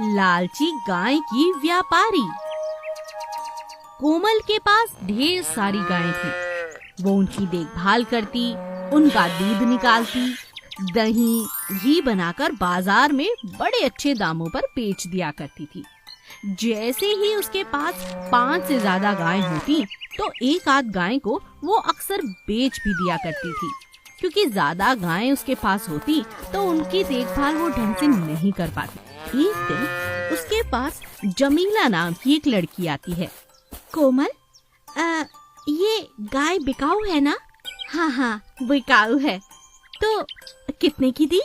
लालची गाय की व्यापारी। कोमल के पास ढेर सारी गायें थी। वो उनकी देखभाल करती, उनका दूध निकालती, दही, घी बनाकर बाजार में बड़े अच्छे दामों पर बेच दिया करती थी। जैसे ही उसके पास 5 से ज्यादा गाय होती तो एक आध गाय को वो अक्सर बेच भी दिया करती थी, क्योंकि ज्यादा गायें उसके पास होती तो उनकी देखभाल वो ढंग से नहीं कर पाती। एक दिन उसके पास जमीला नाम की एक लड़की आती है। कोमल, ये गाय बिकाऊ है ना? हाँ, बिकाऊ है। तो कितने की दी?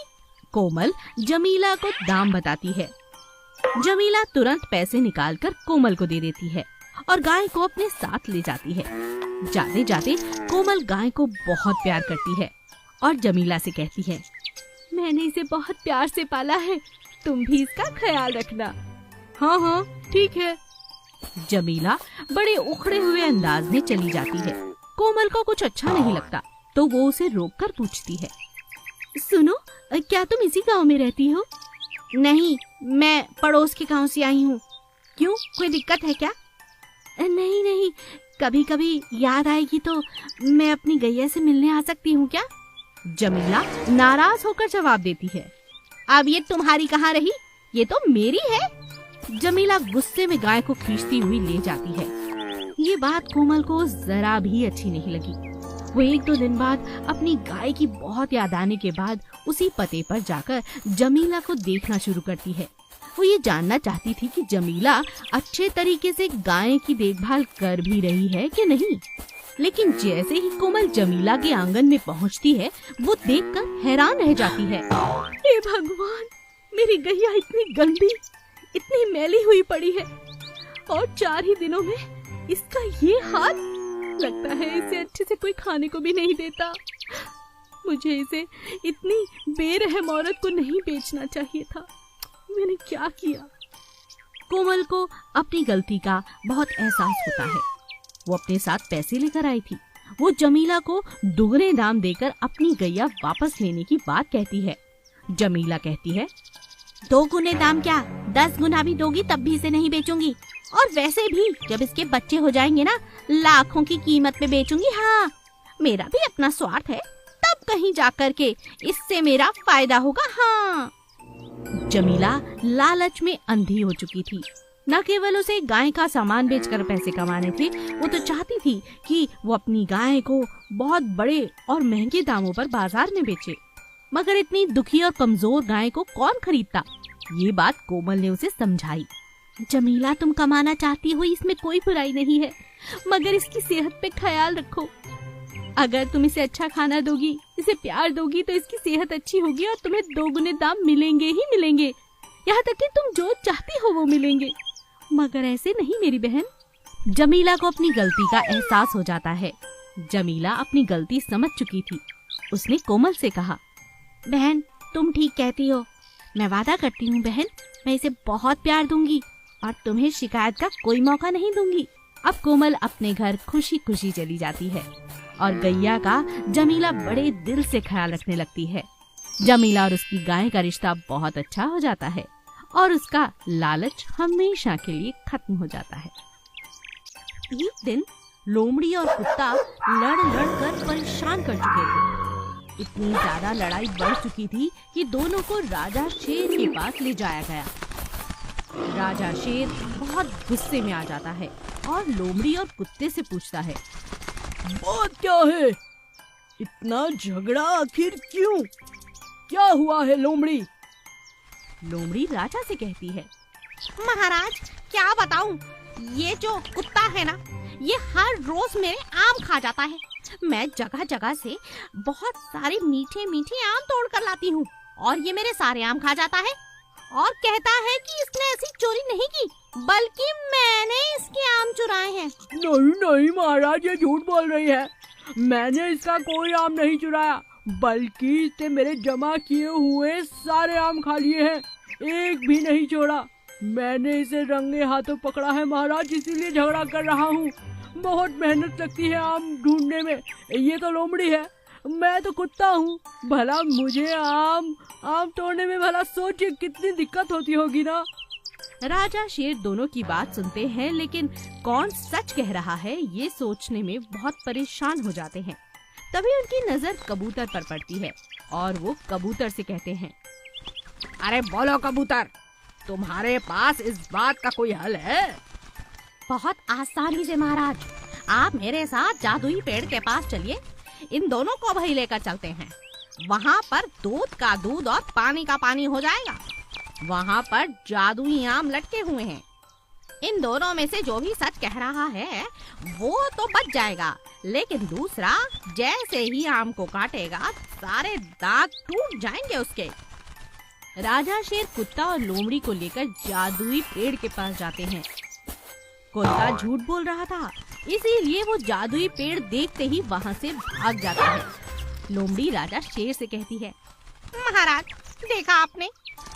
कोमल जमीला को दाम बताती है। जमीला तुरंत पैसे निकालकर कोमल को दे देती है और गाय को अपने साथ ले जाती है। जाते जाते कोमल गाय को बहुत प्यार करती है और जमीला से कहती है, मैंने इसे बहुत प्यार से पाला है, तुम भी इसका ख्याल रखना। हाँ, ठीक है। जमीला बड़े उखड़े हुए अंदाज में चली जाती है। कोमल को कुछ अच्छा नहीं लगता तो वो उसे रोककर पूछती है, सुनो, क्या तुम इसी गांव में रहती हो? नहीं, मैं पड़ोस के गांव से आई हूँ। क्यों, कोई दिक्कत है क्या? नहीं, कभी कभी याद आएगी तो मैं अपनी गैया से मिलने आ सकती हूँ क्या? जमीला नाराज होकर जवाब देती है, अब ये तुम्हारी कहाँ रही, ये तो मेरी है। जमीला गुस्से में गाय को खींचती हुई ले जाती है। ये बात कोमल को जरा भी अच्छी नहीं लगी। वो 1-2 दिन बाद अपनी गाय की बहुत याद आने के बाद उसी पते पर जाकर जमीला को देखना शुरू करती है। वो ये जानना चाहती थी कि जमीला अच्छे तरीके से गाय की देखभाल कर भी रही है कि नहीं। लेकिन जैसे ही कोमल जमीला के आंगन में पहुंचती है, वो देखकर हैरान रह जाती है। हे भगवान, मेरी गैया इतनी गंदी, इतनी मैली हुई पड़ी है और 4 ही दिनों में इसका ये हाल। लगता है इसे अच्छे से कोई खाने को भी नहीं देता। मुझे इसे इतनी बेरहम औरत को नहीं बेचना चाहिए था। मैंने क्या किया? कोमल को अपनी गलती का बहुत एहसास होता है। वो अपने साथ पैसे लेकर आई थी। वो जमीला को दुगने दाम देकर अपनी गैया वापस लेने की बात कहती है। जमीला कहती है, 2 गुने दाम क्या, 10 गुना भी दोगी तब भी इसे नहीं बेचूंगी। और वैसे भी जब इसके बच्चे हो जाएंगे ना, लाखों की कीमत पे बेचूंगी। हाँ, मेरा भी अपना स्वार्थ है, तब कहीं जाकर के इससे मेरा फायदा होगा। हाँ। जमीला लालच में अंधी हो चुकी थी। न केवल उसे गाय का सामान बेचकर पैसे कमाने थे, वो तो चाहती थी कि वो अपनी गाय को बहुत बड़े और महंगे दामों पर बाजार में बेचे। मगर इतनी दुखी और कमजोर गाय को कौन खरीदता? ये बात कोमल ने उसे समझाई। जमीला, तुम कमाना चाहती हो, इसमें कोई बुराई नहीं है, मगर इसकी सेहत पे ख्याल रखो। अगर तुम इसे अच्छा खाना दोगी, इसे प्यार दोगी तो इसकी सेहत अच्छी होगी और तुम्हें 2 गुने दाम मिलेंगे ही मिलेंगे। यहाँ तक कि तुम जो चाहती हो वो मिलेंगे। मगर ऐसे नहीं मेरी बहन। जमीला को अपनी गलती का एहसास हो जाता है। जमीला अपनी गलती समझ चुकी थी। उसने कोमल से कहा, बहन, तुम ठीक कहती हो। मैं वादा करती हूँ बहन, मैं इसे बहुत प्यार दूंगी और तुम्हें शिकायत का कोई मौका नहीं दूंगी। अब कोमल अपने घर खुशी खुशी चली जाती है और गैया का जमीला बड़े दिल से ख्याल रखने लगती है। जमीला और उसकी गाय का रिश्ता बहुत अच्छा हो जाता है और उसका लालच हमेशा के लिए खत्म हो जाता है। एक दिन लोमड़ी और कुत्ता लड़ कर परेशान कर चुके थे। इतनी ज्यादा लड़ाई बढ़ चुकी थी कि दोनों को राजा शेर के पास ले जाया गया। राजा शेर बहुत गुस्से में आ जाता है और लोमड़ी और कुत्ते से पूछता है, बात क्या है? इतना झगड़ा आखिर क्यों? क्या हुआ है लोमड़ी? लोमड़ी राजा से कहती है, महाराज, क्या बताऊं, ये जो कुत्ता है ना, ये हर रोज मेरे आम खा जाता है। मैं जगह जगह से बहुत सारे मीठे मीठे आम तोड़ कर लाती हूँ और ये मेरे सारे आम खा जाता है और कहता है कि इसने ऐसी चोरी नहीं की, बल्कि मैंने इसके आम चुराए हैं। नहीं महाराज, ये झूठ बोल रही है। मैंने इसका कोई आम नहीं चुराया, बल्कि इसने मेरे जमा किए हुए सारे आम खा लिए हैं, एक भी नहीं छोड़ा। मैंने इसे रंगे हाथों पकड़ा है महाराज, इसीलिए झगड़ा कर रहा हूँ। बहुत मेहनत लगती है आम ढूंढने में। ये तो लोमड़ी है, मैं तो कुत्ता हूँ। भला मुझे आम तोड़ने में भला सोचिए कितनी दिक्कत होती होगी ना। राजा शेर दोनों की बात सुनते हैं, लेकिन कौन सच कह रहा है ये सोचने में बहुत परेशान हो जाते हैं। तभी उनकी नजर कबूतर पर पड़ती है और वो कबूतर से कहते हैं, अरे बोलो कबूतर, तुम्हारे पास इस बात का कोई हल है? बहुत आसानी से महाराज, आप मेरे साथ जादुई पेड़ के पास चलिए। इन दोनों को वहीं लेकर चलते हैं। वहाँ पर दूध का दूध और पानी का पानी हो जाएगा। वहाँ पर जादुई आम लटके हुए हैं। इन दोनों में से जो भी सच कह रहा है वो तो बच जाएगा, लेकिन दूसरा जैसे ही आम को काटेगा सारे दांत टूट जाएंगे उसके। राजा शेर कुत्ता और लोमड़ी को लेकर जादुई पेड़ के पास जाते हैं। कुत्ता झूठ बोल रहा था, इसीलिए वो जादुई पेड़ देखते ही वहाँ से भाग जाता है। लोमड़ी राजा शेर से कहती है, महाराज देखा आपने,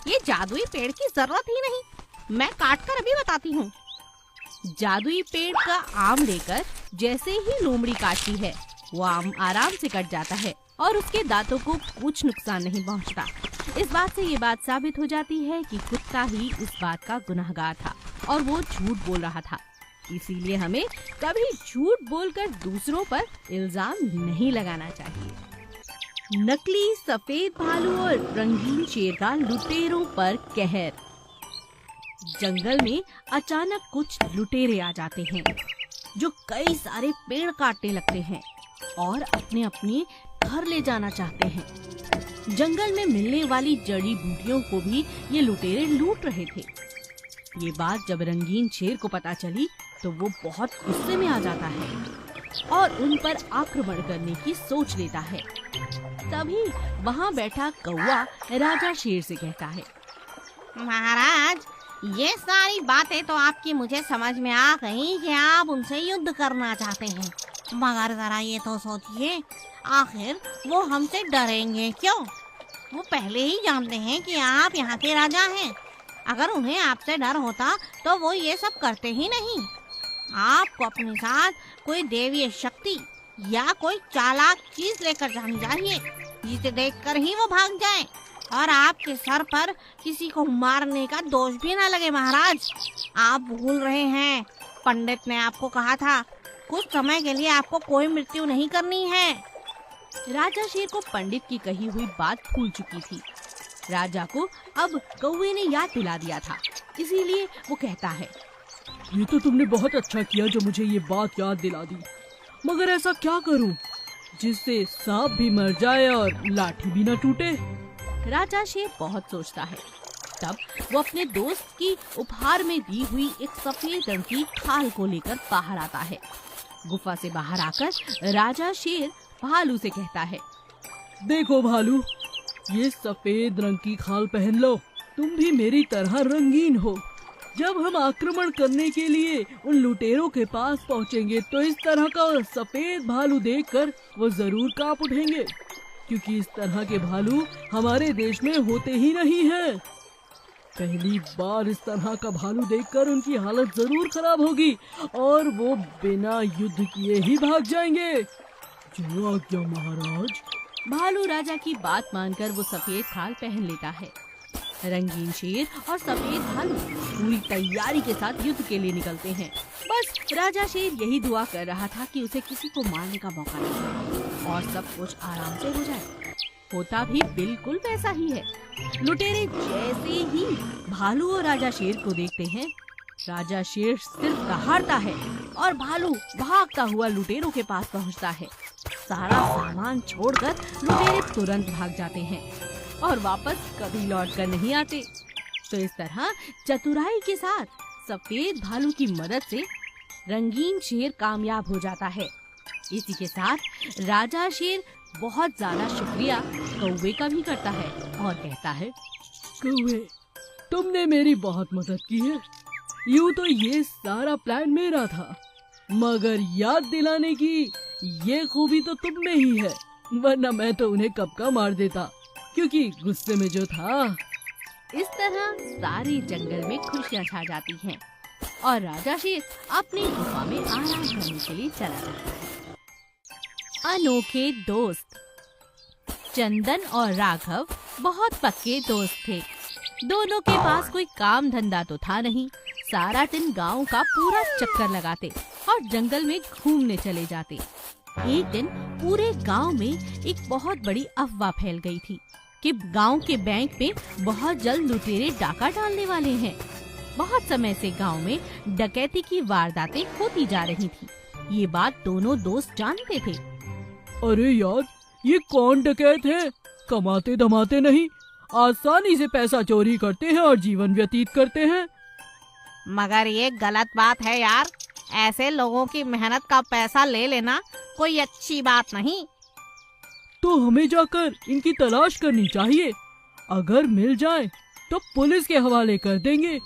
ये जादुई पेड़ की जरूरत ही नहीं, मैं काट कर अभी बताती हूँ। जादुई पेड़ का आम लेकर जैसे ही लोमड़ी काटती है, वो आम आराम से कट जाता है और उसके दांतों को कुछ नुकसान नहीं पहुँचता। इस बात से ये बात साबित हो जाती है कि कुत्ता ही इस बात का गुनहगार था और वो झूठ बोल रहा था। इसीलिए हमें कभी झूठ बोलकर दूसरों पर इल्जाम नहीं लगाना चाहिए। नकली सफेद भालू और रंगीन शेर का लुटेरों पर कहर। जंगल में अचानक कुछ लुटेरे आ जाते हैं जो कई सारे पेड़ काटने लगते हैं और अपने अपने घर ले जाना चाहते हैं। जंगल में मिलने वाली जड़ी बूटियों को भी ये लुटेरे लूट रहे थे। ये बात जब रंगीन शेर को पता चली तो वो बहुत गुस्से में आ जाता है और उन पर आक्रमण करने की सोच लेता है। तभी वहाँ बैठा कौवा राजा शेर से कहता है, महाराज, ये सारी बातें तो आपकी मुझे समझ में आ गई कि आप उनसे युद्ध करना चाहते हैं, मगर जरा ये तो सोचिए, आखिर वो हमसे डरेंगे क्यों? वो पहले ही जानते हैं कि आप यहाँ के राजा हैं। अगर उन्हें आपसे डर होता तो वो ये सब करते ही नहीं। आपको अपने साथ कोई देवीय शक्ति या कोई चालाक चीज लेकर जानी चाहिए, जिसे देखकर ही वो भाग जाए और आपके सर पर किसी को मारने का दोष भी ना लगे। महाराज, आप भूल रहे हैं, पंडित ने आपको कहा था कुछ समय के लिए आपको कोई मृत्यु नहीं करनी है। राजा शेर को पंडित की कही हुई बात भूल चुकी थी। राजा को अब कौवे ने याद दिला दिया था, इसीलिए वो कहता है, ये तो तुमने बहुत अच्छा किया जो मुझे ये बात याद दिला दी, मगर ऐसा क्या करूं जिससे सांप भी मर जाए और लाठी भी न टूटे? राजा शेर बहुत सोचता है। तब वो अपने दोस्त की उपहार में दी हुई एक सफेद रंग की खाल को लेकर बाहर आता है। गुफा से बाहर आकर राजा शेर भालू से कहता है, देखो भालू, ये सफेद रंग की खाल पहन लो, तुम भी मेरी तरह रंगीन हो। जब हम आक्रमण करने के लिए उन लुटेरों के पास पहुंचेंगे तो इस तरह का सफेद भालू देखकर वो जरूर कांप उठेंगे, क्योंकि इस तरह के भालू हमारे देश में होते ही नहीं हैं। पहली बार इस तरह का भालू देखकर उनकी हालत जरूर खराब होगी और वो बिना युद्ध किए ही भाग जाएंगे। जो आज्ञा महाराज। भालू राजा की बात मानकर वो सफेद खाल पहन लेता है। रंगीन शेर और सफेद भालू पूरी तैयारी के साथ युद्ध के लिए निकलते हैं। बस राजा शेर यही दुआ कर रहा था कि उसे किसी को मारने का मौका मिले और सब कुछ आराम से हो जाए। होता भी बिल्कुल वैसा ही है। लुटेरे जैसे ही भालू और राजा शेर को देखते हैं, राजा शेर सिर दहाड़ता है और भालू भागता हुआ लुटेरों के पास पहुंचता है। सारा सामान छोड़कर लुटेरे तुरंत भाग जाते हैं और वापस कभी लौट कर नहीं आते। तो इस तरह चतुराई के साथ सफेद भालू की मदद से रंगीन शेर कामयाब हो जाता है। इसी के साथ राजा शेर बहुत ज्यादा शुक्रिया कौवे का भी करता है और कहता है, कौवे, तुमने मेरी बहुत मदद की है। यूँ तो ये सारा प्लान मेरा था, मगर याद दिलाने की ये खूबी तो तुम में ही है, वरना मैं तो उन्हें कब का मार देता, क्योंकि गुस्से में जो था। इस तरह सारे जंगल में खुशियाँ छा जाती हैं और राजा शेर अपनी गुफा में आराम करने के लिए चला जाता है। अनोखे दोस्त। चंदन और राघव बहुत पक्के दोस्त थे। दोनों के पास कोई काम धंधा तो था नहीं। सारा दिन गांव का पूरा चक्कर लगाते और जंगल में घूमने चले जाते। एक दिन पूरे गांव में एक बहुत बड़ी अफवाह फैल गई थी कि गांव के बैंक में बहुत जल्द लुटेरे डाका डालने वाले हैं। बहुत समय से गांव में डकैती की वारदातें होती जा रही थी। ये बात दोनों दोस्त जानते थे। अरे यार, ये कौन डकैत है? कमाते धमाते नहीं, आसानी से पैसा चोरी करते हैं और जीवन व्यतीत करते हैं। मगर ये गलत बात है यार। ऐसे लोगों की मेहनत का पैसा ले लेना कोई अच्छी बात नहीं। तो हमें जाकर इनकी तलाश करनी चाहिए। अगर मिल जाए तो पुलिस के हवाले कर देंगे।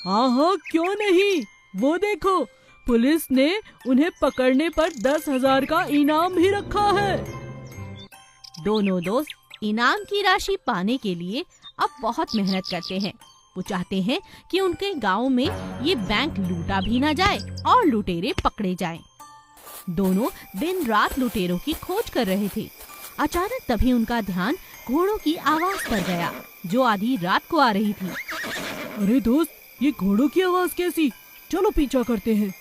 हाँ हाँ, क्यों नहीं। वो देखो, पुलिस ने उन्हें पकड़ने पर 10,000 का इनाम भी रखा है। दोनों दोस्त इनाम की राशि पाने के लिए अब बहुत मेहनत करते हैं। वो चाहते हैं कि उनके गांव में ये बैंक लूटा भी ना जाए और लुटेरे पकड़े जाएं। दोनों दिन रात लुटेरों की खोज कर रहे थे। अचानक तभी उनका ध्यान घोड़ों की आवाज पर गया, जो आधी रात को आ रही थी। अरे दोस्त, ये घोड़ों की आवाज कैसी? चलो पीछा करते हैं।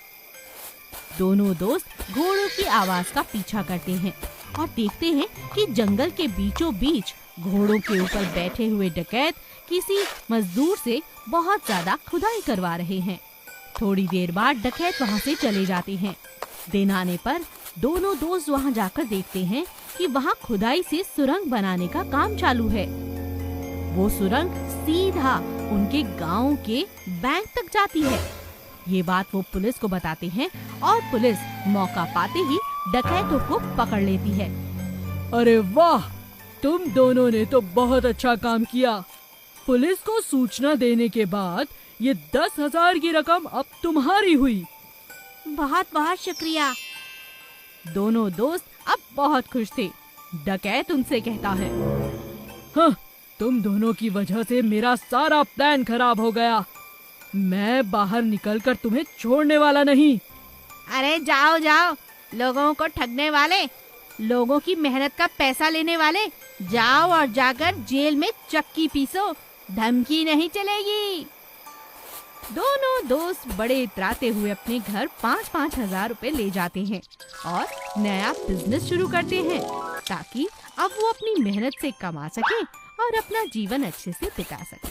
दोनों दोस्त घोड़ों की आवाज का पीछा करते हैं और देखते हैं कि जंगल के बीचों बीच घोड़ों के ऊपर बैठे हुए डकैत किसी मजदूर से बहुत ज्यादा खुदाई करवा रहे हैं। थोड़ी देर बाद डकैत वहाँ से चले जाते हैं। दिन आने पर दोनों दोस्त वहाँ जाकर देखते हैं कि वहाँ खुदाई से सुरंग बनाने का काम चालू है। वो सुरंग सीधा उनके गांव के बैंक तक जाती है। ये बात वो पुलिस को बताते हैं और पुलिस मौका पाते ही डकैतों को पकड़ लेती है। अरे वाह, तुम दोनों ने तो बहुत अच्छा काम किया। पुलिस को सूचना देने के बाद ये 10,000 की रकम अब तुम्हारी हुई। बहुत बहुत शुक्रिया। दोनों दोस्त अब बहुत खुश थे। डकैत उनसे कहता है, हाँ, तुम दोनों की वजह से मेरा सारा प्लान खराब हो गया। मैं बाहर निकलकर तुम्हें छोड़ने वाला नहीं। अरे जाओ जाओ, लोगों को ठगने वाले, लोगों की मेहनत का पैसा लेने वाले, जाओ और जाकर जेल में चक्की पीसो, धमकी नहीं चलेगी। दोनों दोस्त बड़े इतराते हुए अपने घर 5-5 हजार रुपए ले जाते हैं और नया बिजनेस शुरू करते हैं, ताकि अब वो अपनी मेहनत से कमा सके और अपना जीवन अच्छे से बिता सके।